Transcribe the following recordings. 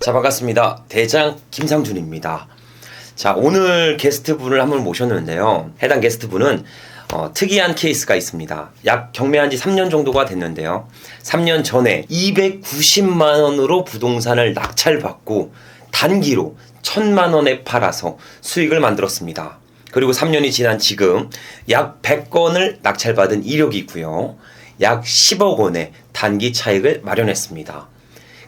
자, 반갑습니다. 대장 김상준입니다. 자, 오늘 게스트분을 한 분 모셨는데요. 해당 게스트분은 특이한 케이스가 있습니다. 약 경매한 지 3년 정도가 됐는데요. 3년 전에 290만 원으로 부동산을 낙찰받고 단기로 1000만 원에 팔아서 수익을 만들었습니다. 그리고 3년이 지난 지금 약 100건을 낙찰받은 이력이 있고요. 약 10억 원의 단기 차익을 마련했습니다.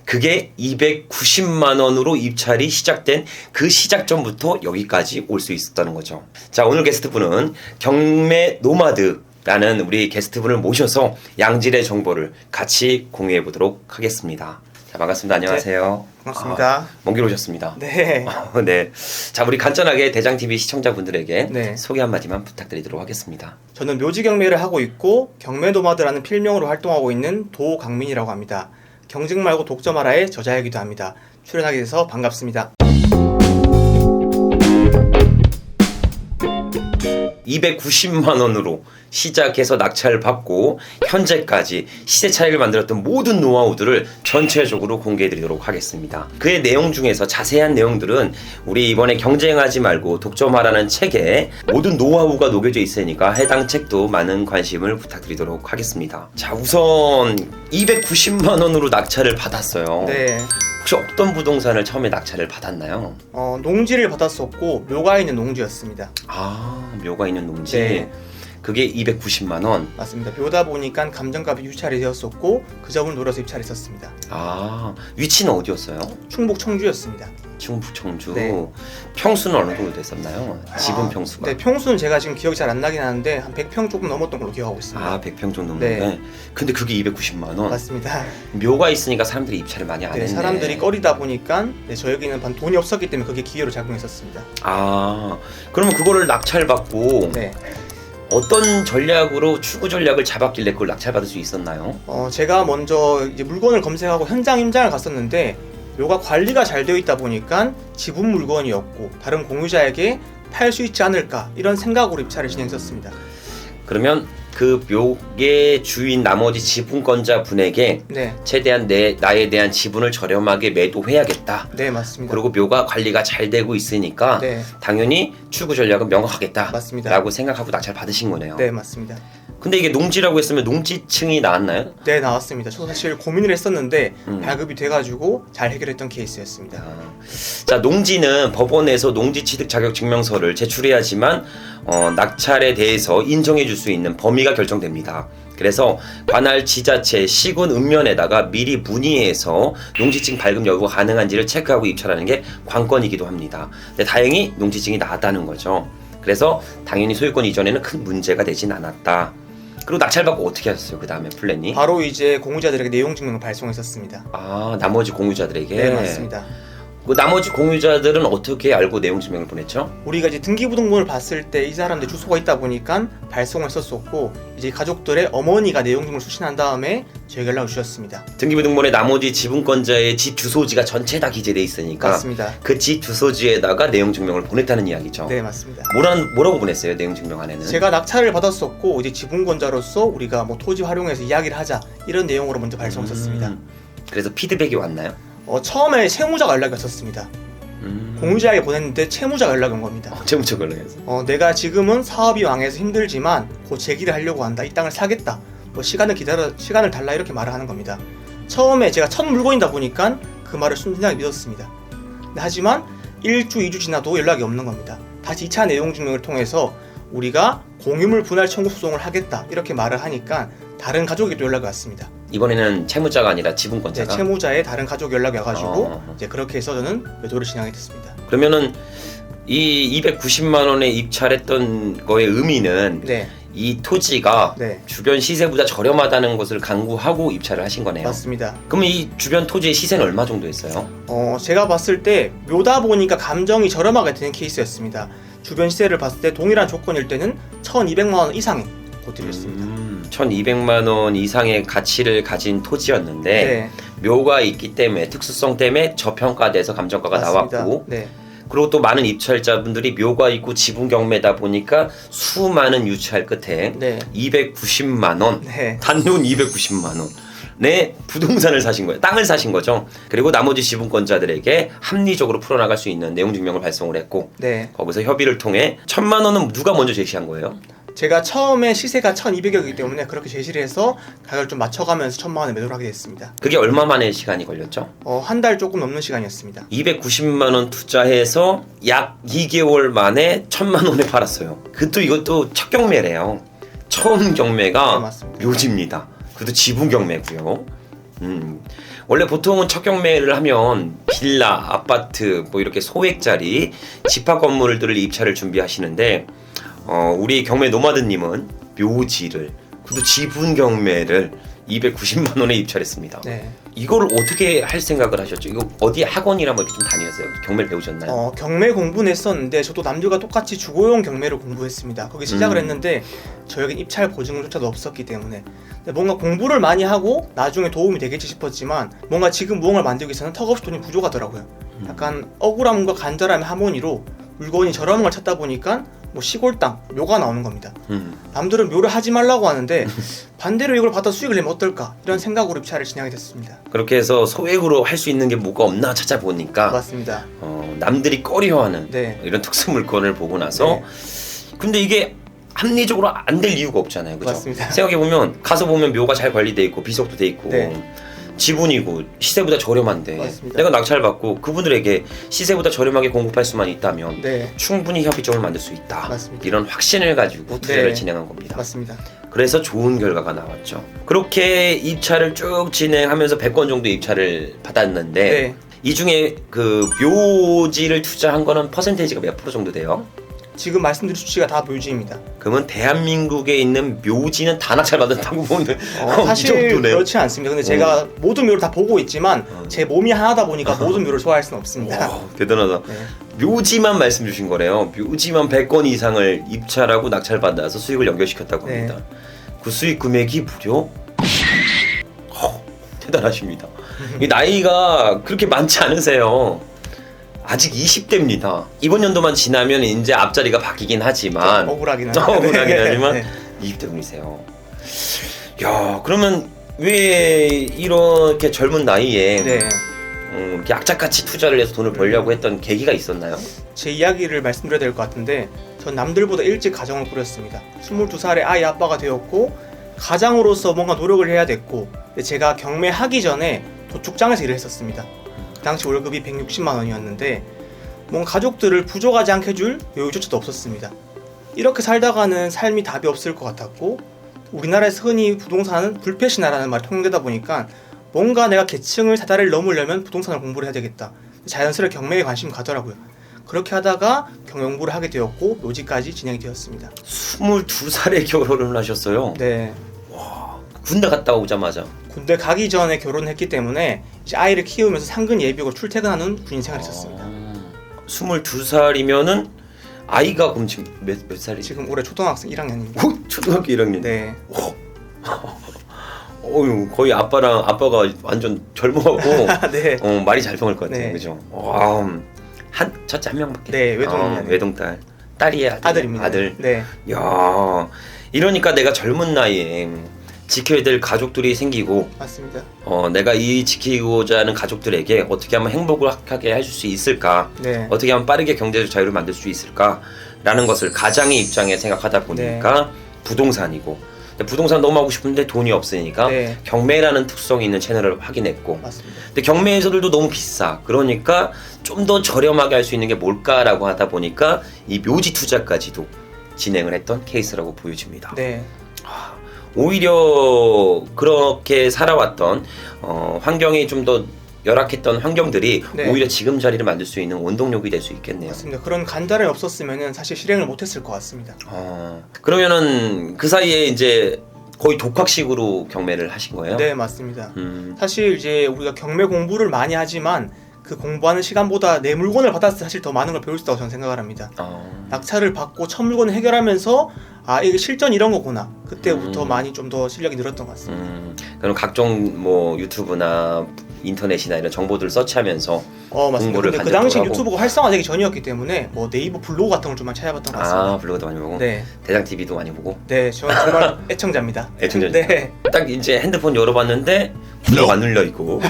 그게 290만 원으로 입찰이 시작된 그 시작점부터 여기까지 올 수 있었다는 거죠. 자, 오늘 게스트분은 경매 노마드라는 우리 게스트분을 모셔서 양질의 정보를 같이 공유해 보도록 하겠습니다. 자, 반갑습니다. 안녕하세요. 네, 반갑습니다. 먼 길 오셨습니다. 네. 네. 자, 우리 간단하게 대장TV 시청자분들에게 네. 소개 한마디만 부탁드리도록 하겠습니다. 저는 묘지 경매를 하고 있고 경매 노마드라는 필명으로 활동하고 있는 도강민이라고 합니다. 경쟁 말고 독점하라의 저자이기도 합니다. 출연하게 돼서 반갑습니다. 290만 원으로 시작해서 낙찰을 받고 현재까지 시세 차익을 만들었던 모든 노하우들을 전체적으로 공개해드리도록 하겠습니다. 그의 내용 중에서 자세한 내용들은 우리 이번에 경쟁하지 말고 독점하라는 책에 모든 노하우가 녹여져 있으니까 해당 책도 많은 관심을 부탁드리도록 하겠습니다. 자, 우선 290만 원으로 낙찰을 받았어요. 네. 혹시 어떤 부동산을 처음에 낙찰을 받았나요? 농지를 받았었고 묘가 있는 농지였습니다. 아, 묘가 있는 농지. 네. 그게 290만 원. 맞습니다. 묘다 보니까 감정값이 유찰이 되었었고 그 점을 노려서 입찰했었습니다. 아, 위치는 어디였어요? 충북 청주였습니다. 충북 청주. 네. 평수는 어느 정도 됐었나요? 지분 평수가. 네, 평수는 제가 지금 기억이 잘 안 나긴 하는데 한 100평 조금 넘었던 걸로 기억하고 있습니다. 아, 100평 정도 넘는데. 네. 근데 그게 290만 원. 맞습니다. 묘가 있으니까 사람들이 입찰을 많이 안 네, 했네. 사람들이 꺼리다 보니까 저에게는 돈이 없었기 때문에 그게 기회로 작용했었습니다. 아, 그러면 그거를 낙찰받고 네. 어떤 전략으로 추구 전략을 잡았길래 그걸 낙찰받을 수 있었나요? 제가 먼저 이제 물건을 검색하고 현장 임장을 갔었는데 묘가 관리가 잘 되어 있다 보니까 지분 물건이었고 다른 공유자에게 팔 수 있지 않을까 이런 생각으로 입찰을 진행했었습니다. 그러면 그 묘의 주인 나머지 지분권자 분에게 네, 최대한 나에 대한 지분을 저렴하게 매도해야겠다. 네 맞습니다. 그리고 묘가 관리가 잘 되고 있으니까 네, 당연히 추구 전략은 명확하겠다. 맞습니다. 라고 생각하고 낙찰 받으신 거네요. 네 맞습니다. 근데 이게 농지라고 했으면 농지층이 나왔나요? 네 나왔습니다. 저도 사실 고민을 했었는데 발급이 돼가지고 잘 해결했던 케이스였습니다. 자, 농지는 법원에서 농지 취득 자격 증명서를 제출해야지만 낙찰에 대해서 인정해 줄 수 있는 범위가 결정됩니다. 그래서 관할 지자체 시군 읍면에다가 미리 문의해서 농지증 발급 여부가 가능한지를 체크하고 입찰하는 게 관건이기도 합니다. 근데 다행히 농지증이 나왔다는 거죠. 그래서 당연히 소유권 이전에는 큰 문제가 되진 않았다. 그리고 낙찰받고 어떻게 하셨어요? 그 다음에 플랜이? 바로 이제 공유자들에게 내용 증명을 발송했었습니다. 아, 나머지 공유자들에게? 네 맞습니다. 그 나머지 공유자들은 어떻게 알고 내용 증명을 보냈죠? 우리가 이제 등기부등본을 봤을 때 이 사람들 주소가 있다 보니까 발송을 했었고 이제 가족들의 어머니가 내용 증명을 수신한 다음에 저에게 연락을 주셨습니다. 등기부등본에 나머지 지분권자의 집 주소지가 전체 다 기재돼 있으니까 맞습니다. 그 집 주소지에다가 내용 증명을 보냈다는 이야기죠. 네 맞습니다. 뭐라고 보냈어요? 내용 증명 안에는? 제가 낙찰을 받았었고 이제 지분권자로서 우리가 뭐 토지 활용해서 이야기를 하자 이런 내용으로 먼저 발송했었습니다. 그래서 피드백이 왔나요? 처음에 채무자가 연락이 왔었습니다. 공유자에게 보냈는데 채무자가 연락이 온 겁니다. 채무처 연락해서. 내가 지금은 사업이 망해서 힘들지만 곧 재기를 하려고 한다. 이 땅을 사겠다. 뭐 시간을 달라 이렇게 말을 하는 겁니다. 처음에 제가 첫 물건이다 보니까 그 말을 순진하게 믿었습니다. 하지만 1주, 2주 지나도 연락이 없는 겁니다. 다시 2차 내용 증명을 통해서 우리가 공유물 분할 청구 소송을 하겠다 이렇게 말을 하니까 다른 가족에도 연락이 왔습니다. 이번에는 채무자가 아니라 네, 지분권자가? 채무자의 다른 가족 연락이 와가지고 이제 그렇게 해서 저는 매도를 진행하게 됐습니다. 그러면은 이 290만 원에 입찰했던 거의 의미는 네, 이 토지가 네. 주변 시세보다 저렴하다는 것을 강구하고 입찰을 하신 거네요. 맞습니다. 그러면 이 주변 토지의 시세는 얼마 정도 했어요? 제가 봤을 때 묘다 보니까 감정이 저렴하게 되는 케이스였습니다. 주변 시세를 봤을 때 동일한 조건일 때는 1,200만 원 이상의 곳들이었습니다. 1,200만 원 이상의 가치를 가진 토지였는데 네, 묘가 있기 때문에 특수성 때문에 저평가돼서 감정가가 맞습니다. 나왔고 네, 그리고 또 많은 입찰자분들이 묘가 있고 지분 경매다 보니까 수많은 유찰 끝에 네. 290만 원, 네. 단돈 290만 원. 네, 부동산을 사신 거예요. 땅을 사신 거죠. 그리고 나머지 지분권자들에게 합리적으로 풀어나갈 수 있는 내용 증명을 발송을 했고, 네. 거기서 협의를 통해 1,000만 원은 누가 먼저 제시한 거예요? 제가 처음에 시세가 1,200억이기 때문에 그렇게 제시를 해서 가격을 좀 맞춰가면서 1,000만 원에 매도를 하게 됐습니다. 그게 얼마 만에 시간이 걸렸죠? 한 달 조금 넘는 시간이었습니다. 290만 원 투자해서 약 2개월 만에 1,000만 원에 팔았어요. 이것도 첫 경매래요. 처음 네, 경매가 맞습니다. 묘지입니다. 그것도 지분 경매고요. 원래 보통은 첫 경매를 하면 빌라, 아파트, 뭐 이렇게 소액짜리 집합 건물들을 입찰을 준비하시는데 우리 경매 노마드님은 묘지를, 그것도 지분 경매를 290만 원에 입찰했습니다. 네. 이걸 어떻게 할 생각을 하셨죠? 이거 어디 학원이나 뭐 이렇게 좀 다니셨어요? 경매를 배우셨나요? 경매 공부는 했었는데 저도 남들과 똑같이 주거용 경매를 공부했습니다. 거기 시작을 했는데 저에겐 입찰 보증조차도 없었기 때문에 근데 뭔가 공부를 많이 하고 나중에 도움이 되겠지 싶었지만 뭔가 지금 무언가를 만들기 위해서는 턱없이 돈이 부족하더라고요. 약간 억울함과 간절함의 하모니로 물건이 저렴한 걸 찾다 보니까 뭐 시골 땅, 묘가 나오는 겁니다. 남들은 묘를 하지 말라고 하는데 반대로 이걸 받아 수익을 내면 어떨까 이런 생각으로 입찰을 진행하게 됐습니다. 그렇게 해서 소액으로 할 수 있는 게 뭐가 없나 찾아보니까 맞습니다. 남들이 꺼려하는 네. 이런 특수 물건을 보고 나서 근데 이게 합리적으로 안 될 이유가 없잖아요. 그죠? 맞습니다. 생각해보면 가서 보면 묘가 잘 관리돼 있고 비석도 돼 있고 네. 지분이고 시세보다 저렴한데 맞습니다. 내가 낙찰받고 그분들에게 시세보다 저렴하게 공급할 수만 있다면 네. 충분히 협의점을 만들 수 있다. 맞습니다. 이런 확신을 가지고 투자를 네. 진행한 겁니다. 맞습니다. 그래서 좋은 결과가 나왔죠. 그렇게 입찰을 쭉 진행하면서 100건 정도 입찰을 받았는데 네. 이 중에 그 묘지를 투자한 거는 퍼센테이지가 몇 프로 정도 돼요? 지금 말씀드린 수치가 다 묘지입니다. 그러면 대한민국에 있는 묘지는 다 낙찰받았다고 보면 이 사실 정도네요. 그렇지 않습니다. 근데 제가 모든 묘를 다 보고 있지만 제 몸이 하나다 보니까 모든 묘를 소화할 수는 없습니다. 와, 대단하다. 네. 묘지만 말씀 주신 거래요. 묘지만 100건 이상을 입찰하고 낙찰받아서 수익을 연결시켰다고 네. 합니다. 그 수익 금액이 무려 대단하십니다. 이 나이가 그렇게 많지 않으세요. 아직 20대입니다. 이번 연도만 지나면 이제 앞자리가 바뀌긴 하지만 억울하긴 억울하긴 하지만 네. 20대분이세요. 야, 그러면 왜 이렇게 젊은 나이에 네. 이렇게 악착같이 투자를 해서 돈을 벌려고 했던 계기가 있었나요? 제 이야기를 말씀드려야 될 것 같은데 전 남들보다 일찍 가정을 꾸렸습니다. 22살에 아이 아빠가 되었고 가장으로서 뭔가 노력을 해야 됐고 근데 제가 경매하기 전에 도축장에서 일을 했었습니다. 그 당시 월급이 160만 원이었는데 뭔가 가족들을 부족하지 않게 해줄 여유조차도 없었습니다. 이렇게 살다가는 삶이 답이 없을 것 같았고 우리나라에서 흔히 부동산은 불패신화라는 말이 통용되다 보니까 뭔가 내가 계층을 사다리를 넘으려면 부동산을 공부를 해야 되겠다. 자연스레 경매에 관심이 가더라고요. 그렇게 하다가 경영 공부를 하게 되었고 묘지까지 진행이 되었습니다. 22살에 결혼을 하셨어요. 네. 군대 갔다 오자마자. 군대 가기 전에 결혼했기 때문에 이제 아이를 키우면서 상근 예비역으로 출퇴근하는 군인 생활을 했었습니다. 22살이면은 아이가 그럼 지금 몇 살이지? 지금 올해 초등학생 1학년입니다. 초등학교 1학년. 네. 어유 거의 아빠가 완전 젊어갖고 네. 말이 잘 통할 것 같아요. 네. 그죠? 첫째 한 명밖에. 네, 외동입니다. 외동딸. 딸이에요. 아들입니다. 아들. 네. 야, 이러니까 내가 젊은 나이에 지켜야 될 가족들이 생기고 맞습니다. 내가 이 지키고자 하는 가족들에게 어떻게 하면 행복을 하게 해줄 수 있을까? 네. 어떻게 하면 빠르게 경제적 자유를 만들 수 있을까라는 것을 가장의 입장에 생각하다 보니까 부동산이고 근데 부동산 너무 하고 싶은데 돈이 없으니까 네. 경매라는 특성이 있는 채널을 확인했고 맞습니다. 근데 경매에서들도 너무 비싸. 그러니까 좀 더 저렴하게 할 수 있는 게 뭘까라고 하다 보니까 이 묘지 투자까지도 진행을 했던 케이스라고 보여집니다. 네. 오히려 그렇게 살아왔던 환경이 좀 더 열악했던 환경들이 네. 오히려 지금 자리를 만들 수 있는 원동력이 될 수 있겠네요. 맞습니다. 그런 간절함이 없었으면 사실 실행을 못했을 것 같습니다. 그러면은 그 사이에 이제 거의 독학식으로 경매를 하신 거예요? 네, 맞습니다. 사실 이제 우리가 경매 공부를 많이 하지만 그 공부하는 시간보다 내 물건을 받았을 때 사실 더 많은 걸 배울 수 있다고 저는 생각을 합니다. 낙찰을 받고 첫 물건을 해결하면서 이게 실전 이런 거구나. 그때부터 많이 좀 더 실력이 늘었던 것 같습니다. 그럼 각종 뭐 유튜브나 인터넷이나 이런 정보들을 서치하면서 맞습니다. 공부를 근데 그 당시 하고. 유튜브가 활성화되기 전이었기 때문에 뭐 네이버 블로그 같은 걸 좀 많이 찾아봤던 것 같습니다. 아 블로그도 많이 보고 네, 대장 TV도 많이 보고 네, 저는 정말 애청자입니다. 애청자입니다. 네, 딱 이제 핸드폰 열어봤는데 구독 안 눌려 있고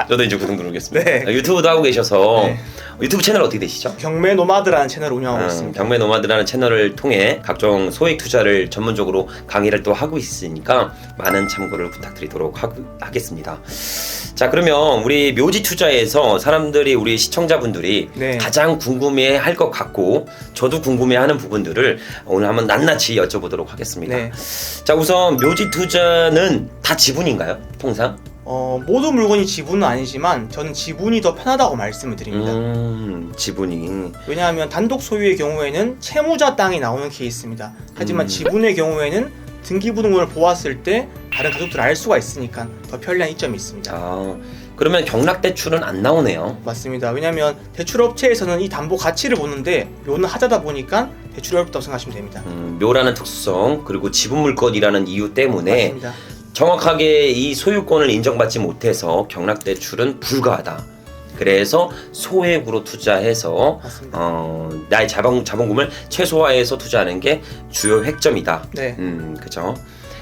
저도 이제 구독 누르겠습니다. 네. 유튜브도 하고 계셔서 네. 유튜브 채널 어떻게 되시죠? 경매 노마드라는 채널을 운영하고 있습니다. 경매 노마드라는 채널을 통해 각종 소액 투자를 전문적으로 강의를 또 하고 있으니까 많은 참고를 부탁드리도록 하겠습니다. 자, 그러면 우리 묘지 투자에서 사람들이 우리 시청자분들이 네. 가장 궁금해할 것 같고 저도 궁금해하는 부분들을 오늘 한번 낱낱이 여쭤보도록 하겠습니다. 네. 자, 우선 묘지 투자는 다 지분인가요? 통상? 모든 물건이 지분은 아니지만 저는 지분이 더 편하다고 말씀을 드립니다. 지분이. 왜냐하면 단독 소유의 경우에는 채무자 땅이 나오는 케이스입니다. 하지만 지분의 경우에는 등기부등본을 보았을 때 다른 가족들을 알 수가 있으니까 더 편리한 이점이 있습니다. 아, 그러면 경락대출은 안 나오네요. 맞습니다. 왜냐하면 대출업체에서는 이 담보 가치를 보는데 묘는 하자다 보니까 대출이 어렵다고 생각하시면 됩니다. 묘라는 특수성 그리고 지분 물건이라는 이유 때문에 맞습니다. 정확하게 이 소유권을 인정받지 못해서 경락대출은 불가하다. 그래서 소액으로 투자해서 맞습니다. 나의 자본금을 최소화해서 투자하는 게 주요 획점이다. 네. 그죠.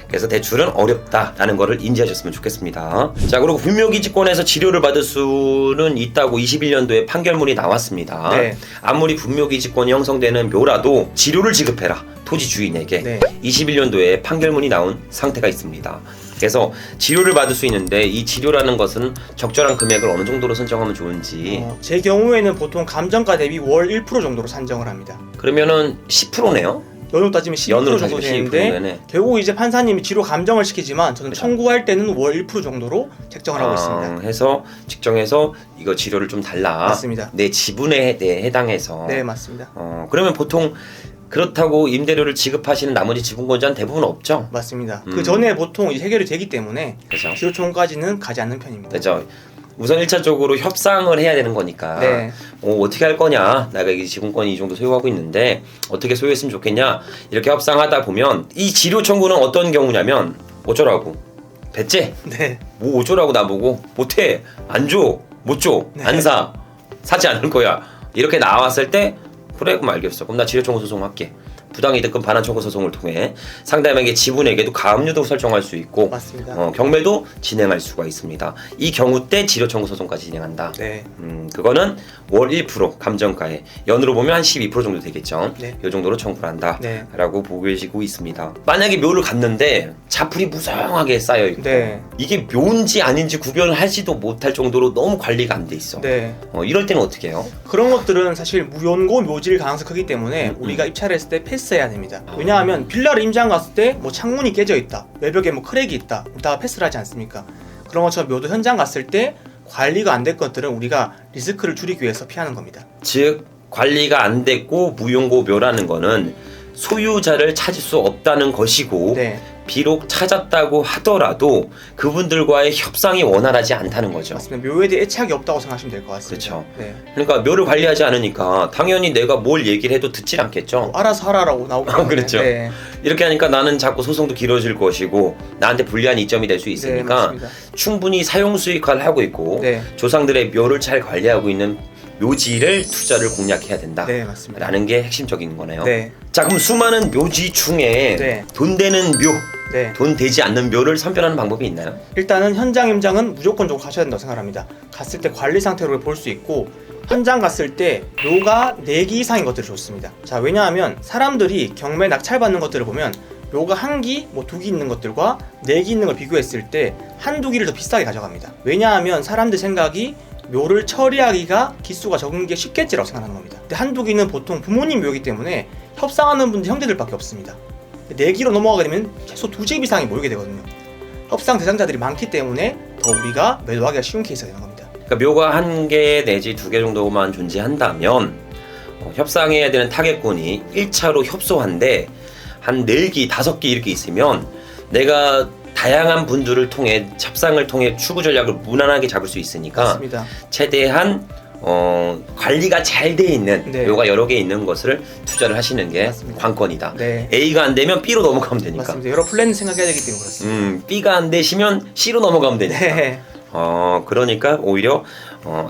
그래서 대출은 어렵다라는 거를 인지하셨으면 좋겠습니다. 자, 그리고 분묘기지권에서 지료를 받을 수는 있다고 21년도에 판결문이 나왔습니다. 네. 아무리 분묘기지권이 형성되는 묘라도 지료를 지급해라. 토지 주인에게. 네. 21년도에 판결문이 나온 상태가 있습니다. 그래서 지료를 받을 수 있는데 이 지료라는 것은 적절한 금액을 어느 정도로 선정하면 좋은지. 제 경우에는 보통 감정가 대비 월 1% 정도로 산정을 합니다. 그러면은 10%네요? 연으로 따지면 12% 연으로 정도 따지면 되는데 12%네네. 결국 이제 판사님이 지료 감정을 시키지만 저는 그렇죠. 청구할 때는 월 1% 정도로 책정을 하고 있습니다. 해서 측정해서 이거 지료를 좀 달라. 맞습니다. 내 지분에 대해 해당해서. 네, 맞습니다. 그러면 보통 그렇다고 임대료를 지급하시는 나머지 지분권자는 대부분 없죠? 맞습니다. 그 전에 보통 이제 해결이 되기 때문에 그렇죠. 지료 청구까지는 가지 않는 편입니다. 그렇죠. 우선 1차적으로 협상을 해야 되는 거니까 네. 어떻게 할 거냐, 내가 이 지분권이 이 정도 소유하고 있는데 어떻게 소유했으면 좋겠냐, 이렇게 협상하다 보면 이 지료 청구는 어떤 경우냐면 어쩌라고 배째? 네. 뭐 어쩌라고 나보고 못해, 안 줘, 못 줘, 네. 안 사, 사지 않을 거야, 이렇게 나왔을 때 그래 그럼 알겠어, 그럼 나 지료 청구 소송할게. 부당이득금 반환 청구 소송을 통해 상대방의 지분에게도 가압류도 설정할 수 있고, 맞습니다. 경매도 진행할 수가 있습니다. 이 경우 때 지료 청구 소송까지 진행한다. 네. 그거는 월 1% 감정가에 연으로 보면 한 12% 정도 되겠죠. 네. 이 정도로 청구를 한다. 네. 라고 보고 계시고 있습니다. 만약에 묘를 갔는데 자풀이 무성하게 쌓여 있고, 네. 이게 묘인지 아닌지 구별을 하지도 못할 정도로 너무 관리가 안 돼 있어. 네. 이럴 때는 어떻게 해요? 그런 것들은 사실 무연고 묘지일 가능성이 크기 때문에 우리가 입찰을 했을 때 패스해야 됩니다. 왜냐하면 빌라를 임장 갔을 때 뭐 창문이 깨져 있다, 외벽에 뭐 크랙이 있다, 다 패스를 하지 않습니까? 그런 것처럼 묘도 현장 갔을 때 관리가 안 될 것들은 우리가 리스크를 줄이기 위해서 피하는 겁니다. 즉 관리가 안 됐고 무용고 묘라는 거는 소유자를 찾을 수 없다는 것이고, 네. 비록 찾았다고 하더라도 그분들과의 협상이 원활하지 않다는 거죠. 맞습니다. 묘에 대해 애착이 없다고 생각하시면 될 것 같습니다. 그렇죠. 네. 그러니까 묘를 관리하지 않으니까 당연히 내가 뭘 얘기를 해도 듣질 않겠죠. 알아서 하라라고 나오고 그렇죠. 네. 이렇게 하니까 나는 자꾸 소송도 길어질 것이고 나한테 불리한 이점이 될 수 네, 있으니까 맞습니다. 충분히 사용 수익화를 하고 있고, 네. 조상들의 묘를 잘 관리하고 있는 묘지를 투자를 공략해야 된다. 네, 맞습니다. 라는 게 핵심적인 거네요. 네. 자, 그럼 수많은 묘지 중에 네. 돈 되는 묘, 네. 돈 되지 않는 묘를 선별하는 방법이 있나요? 일단은 현장 임장은 무조건적으로 가셔야 된다고 생각합니다. 갔을 때 관리 상태로 볼 수 있고, 현장 갔을 때 묘가 4기 이상인 것들이 좋습니다. 자, 왜냐하면 사람들이 경매 낙찰 받는 것들을 보면 묘가 1기, 뭐 2기 있는 것들과 4기 있는 걸 비교했을 때 한두 기를 더 비싸게 가져갑니다. 왜냐하면 사람들 생각이 묘를 처리하기가 기수가 적은 게 쉽겠지라고 생각하는 겁니다. 근데 한두 기는 보통 부모님 묘이기 때문에 협상하는 분들 형제들밖에 없습니다. 4기로 넘어가게 되면 최소 2집 이상이 모이게 되거든요. 협상 대상자들이 많기 때문에 더 우리가 매도하기가 쉬운 케이스가 되는 겁니다. 그러니까 묘가 1개 내지 2개 정도만 존재한다면 협상해야 되는 타겟군이 1차로 협소한데 한 4기, 5기 이렇게 있으면 내가 다양한 분들을 통해 협상을 통해 추구 전략을 무난하게 잡을 수 있으니까 맞습니다. 최대한 관리가 잘 돼 있는 네. 묘가 여러 개 있는 것을 투자를 하시는 게 맞습니다. 관건이다. 네. A가 안 되면 B로 넘어가면 되니까. 맞습니다. 여러 플랜 생각해야 되기 때문에 그렇습니다. B가 안 되시면 C로 넘어가면 되니까. 네. 그러니까 오히려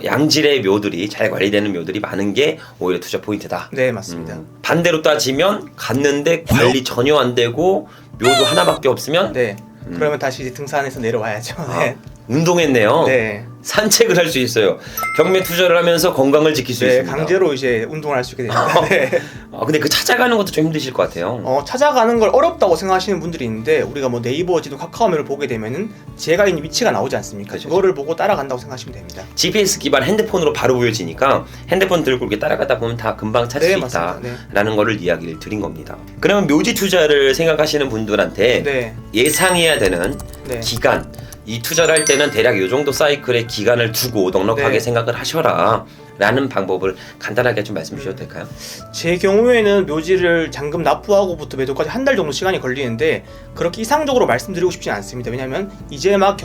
양질의 묘들이 잘 관리되는 묘들이 많은 게 오히려 투자 포인트다. 네, 맞습니다. 반대로 따지면 갔는데 관리 전혀 안 되고 묘도 하나밖에 없으면 네. 그러면 다시 이제 등산해서 내려와야죠. 네. 운동했네요. 네. 산책을 할 수 있어요. 경매 투자를 하면서 건강을 지킬 수 네, 있습니다. 강제로 이제 운동을 할 수 있게 됩니다. 네. 근데 그 찾아가는 것도 좀 힘드실 것 같아요. 찾아가는 걸 어렵다고 생각하시는 분들이 있는데 우리가 뭐 네이버 지도 카카오맵을 보게 되면은 제가 있는 위치가 나오지 않습니까? 그렇죠. 그거를 보고 따라간다고 생각하시면 됩니다. GPS 기반 핸드폰으로 바로 보여지니까 핸드폰 들고 이렇게 따라가다 보면 다 금방 찾을 네, 수 맞습니다. 있다라는 거를 이야기를 드린 겁니다. 그러면 묘지 투자를 생각하시는 분들한테 네. 예상해야 되는 네. 기간, 이 투자를 할 때는 대략 이 정도 사이클의 기간을 두고 넉넉하게 네. 생각을 하셔라 라는 방법을 간단하게 좀 말씀 주셔도 될까요? 제 경우에는 묘지를 잔금 납부하고부터 매도까지 한 달 정도 시간이 걸리는데 그렇게 이상적으로 말씀드리고 싶진 않습니다. 왜냐하면 이제 막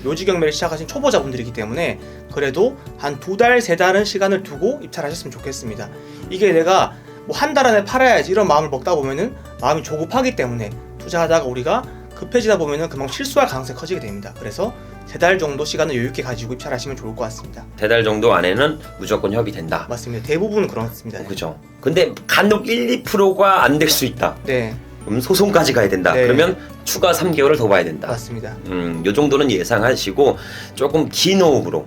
묘지 경매를 시작하신 초보자분들이기 때문에 그래도 한 2달, 3달은 시간을 두고 입찰하셨으면 좋겠습니다. 이게 내가 뭐 한 달 안에 팔아야지 이런 마음을 먹다 보면은 마음이 조급하기 때문에 투자하다가 우리가 급해지다 보면은 그만큼 실수할 가능성이 커지게 됩니다. 그래서 3달 정도 시간을 여유있게 가지고 입찰하시면 좋을 것 같습니다. 3달 정도 안에는 무조건 협의된다. 맞습니다. 대부분은 그렇습니다. 그죠. 근데 간혹 1, 2%가 안 될 수 있다. 네, 그럼 소송까지 가야 된다. 네. 그러면 추가 3개월을 더 봐야 된다. 맞습니다. 요 정도는 예상하시고 조금 긴 호흡으로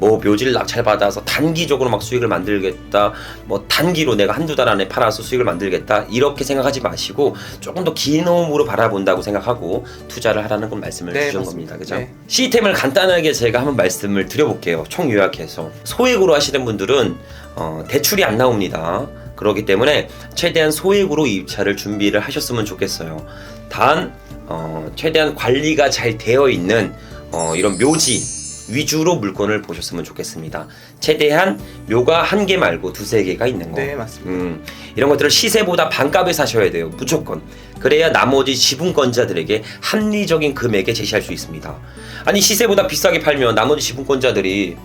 뭐 묘지를 낙찰받아서 단기적으로 막 수익을 만들겠다, 뭐 단기로 내가 한두 달 안에 팔아서 수익을 만들겠다 이렇게 생각하지 마시고 조금 더 긴 호흡으로 바라본다고 생각하고 투자를 하라는 건 말씀을 네, 주신 맞습니다. 겁니다. 그죠? 네. 시스템을 간단하게 제가 한번 말씀을 드려볼게요. 총 요약해서 소액으로 하시는 분들은 대출이 안 나옵니다. 그렇기 때문에 최대한 소액으로 입찰을 준비를 하셨으면 좋겠어요. 단 최대한 관리가 잘 되어 있는 이런 묘지 위주로 물건을 보셨으면 좋겠습니다. 최대한 묘가 1개 말고 2-3개가 있는 거. 네, 맞습니다. 이런 것들을 시세보다 반값에 사셔야 돼요. 무조건. 그래야 나머지 지분권자들에게 합리적인 금액에 제시할 수 있습니다. 아니 시세보다 비싸게 팔면 나머지 지분권자들이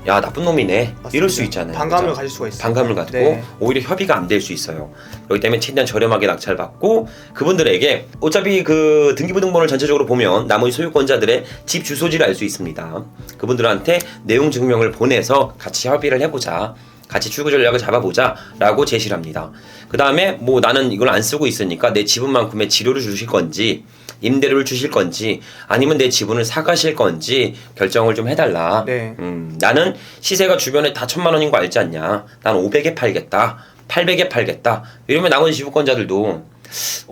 야 나쁜 놈이네 이럴 수 있잖아요. 반감을 그죠? 가질 수가 있어요. 반감을 갖고 네. 오히려 협의가 안 될 수 있어요. 그렇기 때문에 최대한 저렴하게 낙찰받고 그분들에게 어차피 그 등기부등본을 전체적으로 보면 나머지 소유권자들의 집 주소지를 알 수 있습니다. 그분들한테 내용 증명을 보내서 같이 협의를 해보자. 같이 출구 전략을 잡아보자 라고 제시를 합니다. 그 다음에 뭐 나는 이걸 안 쓰고 있으니까 내 지분만큼의 지료를 주실 건지 임대료를 주실 건지 아니면 내 지분을 사가실 건지 결정을 좀 해달라. 네. 나는 시세가 주변에 다 1,000만 원인 거 알지 않냐. 난 500에 팔겠다. 800에 팔겠다. 이러면 나머지 지분권자들도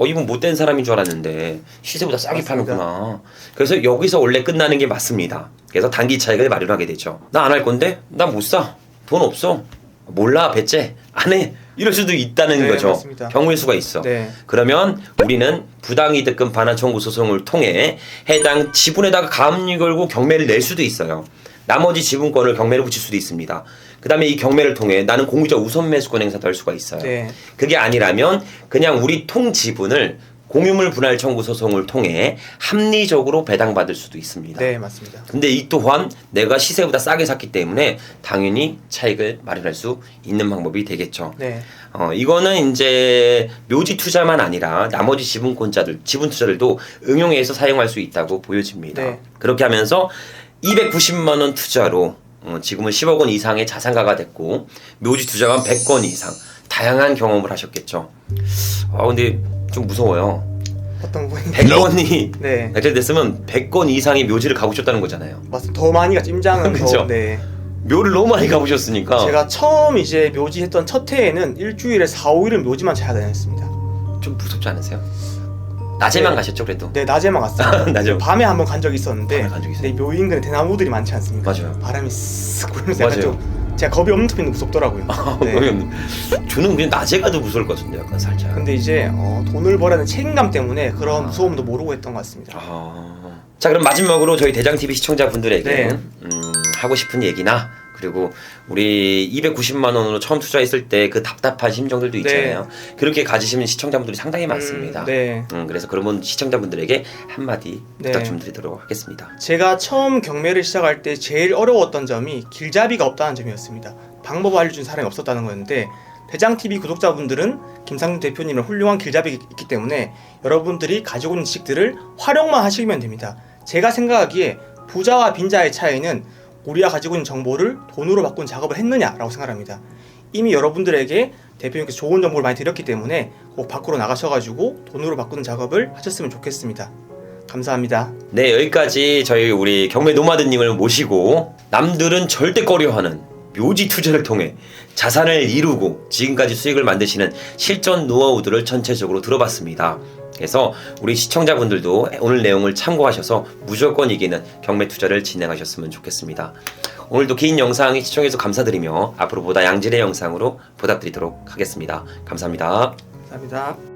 이분 못된 사람인 줄 알았는데 시세보다 싸게 맞습니다. 파는구나. 그래서 여기서 원래 끝나는 게 맞습니다. 그래서 단기 차익을 마련하게 되죠. 나 안 할 건데? 나 못 사. 돈 없어. 몰라 배째 안 해 이럴 수도 있다는 네, 거죠. 맞습니다. 경우일 수가 있어. 네. 그러면 우리는 부당이득금 반환 청구 소송을 통해 해당 지분에다가 가압류 걸고 경매를 낼 수도 있어요. 나머지 지분권을 경매를 붙일 수도 있습니다. 그 다음에 이 경매를 통해 나는 공유자 우선 매수권 행사도 할 수가 있어요. 네. 그게 아니라면 그냥 우리 통 지분을 공유물 분할 청구 소송을 통해 합리적으로 배당받을 수도 있습니다. 네, 맞습니다. 근데 이 또한 내가 시세보다 싸게 샀기 때문에 당연히 차익을 마련할 수 있는 방법이 되겠죠. 네. 이거는 이제 묘지 투자만 아니라 나머지 지분권자들, 지분 투자들도 응용해서 사용할 수 있다고 보여집니다. 네. 그렇게 하면서 290만 원 투자로 지금은 10억 원 이상의 자산가가 됐고 묘지 투자만 100건 이상 다양한 경험을 하셨겠죠. 근데 좀 무서워요. 어떤 부분이 100건이 네. 낙찰됐으면 100건 이상의 묘지를 가보셨다는 거잖아요. 맞습니다. 더 많이가 찜장은 그쵸? 더 네. 묘를 너무 많이 가보셨으니까 제가 처음 이제 묘지 했던 첫 해에는 일주일에 4-5일은 묘지만 찾아다녔습니다. 좀 무섭지 않으세요? 낮에만 네. 가셨죠 그래도? 네, 낮에만 갔어요. 낮에 밤에 한번 간 적이 있었는데 밤에 간 적이 있어요? 네, 묘 인근에 대나무들이 많지 않습니까? 맞아요. 바람이 쓱 불면서 약간 맞아요. 좀 제가 겁이 없는 편인데 무섭더라고요. 네. 저는 그냥 낮에 가도 무서울 것 같은데 약간 살짝. 근데 이제 돈을 벌라는 책임감 때문에 그런 무서움도 모르고 했던 것 같습니다. 자 그럼 마지막으로 저희 대장TV 시청자분들에게 네. 하고 싶은 얘기나 그리고 우리 290만 원으로 처음 투자했을 때 그 답답한 심정들도 있잖아요. 그렇게 가지시는 시청자분들이 상당히 많습니다. 네. 그래서 그런 시청자분들에게 한마디 네. 부탁 좀 드리도록 하겠습니다. 제가 처음 경매를 시작할 때 제일 어려웠던 점이 길잡이가 없다는 점이었습니다. 방법을 알려준 사람이 없었다는 거였는데 대장TV 구독자분들은 김상준 대표님의 훌륭한 길잡이가 있기 때문에 여러분들이 가지고 있는 지식들을 활용만 하시면 됩니다. 제가 생각하기에 부자와 빈자의 차이는 우리가 가지고 있는 정보를 돈으로 바꾼 작업을 했느냐라고 생각합니다. 이미 여러분들에게 대표님께서 좋은 정보를 많이 드렸기 때문에 꼭 밖으로 나가셔가지고 돈으로 바꾸는 작업을 하셨으면 좋겠습니다. 감사합니다. 네, 여기까지 저희 우리 경매 노마드님을 모시고 남들은 절대 꺼려하는 묘지 투자를 통해 자산을 이루고 지금까지 수익을 만드시는 실전 노하우들을 전체적으로 들어봤습니다. 그래서 우리 시청자분들도 오늘 내용을 참고하셔서 무조건 이기는 경매 투자를 진행하셨으면 좋겠습니다. 오늘도 긴 영상 시청해주셔서 감사드리며 앞으로 보다 양질의 영상으로 보답드리도록 하겠습니다. 감사합니다. 감사합니다.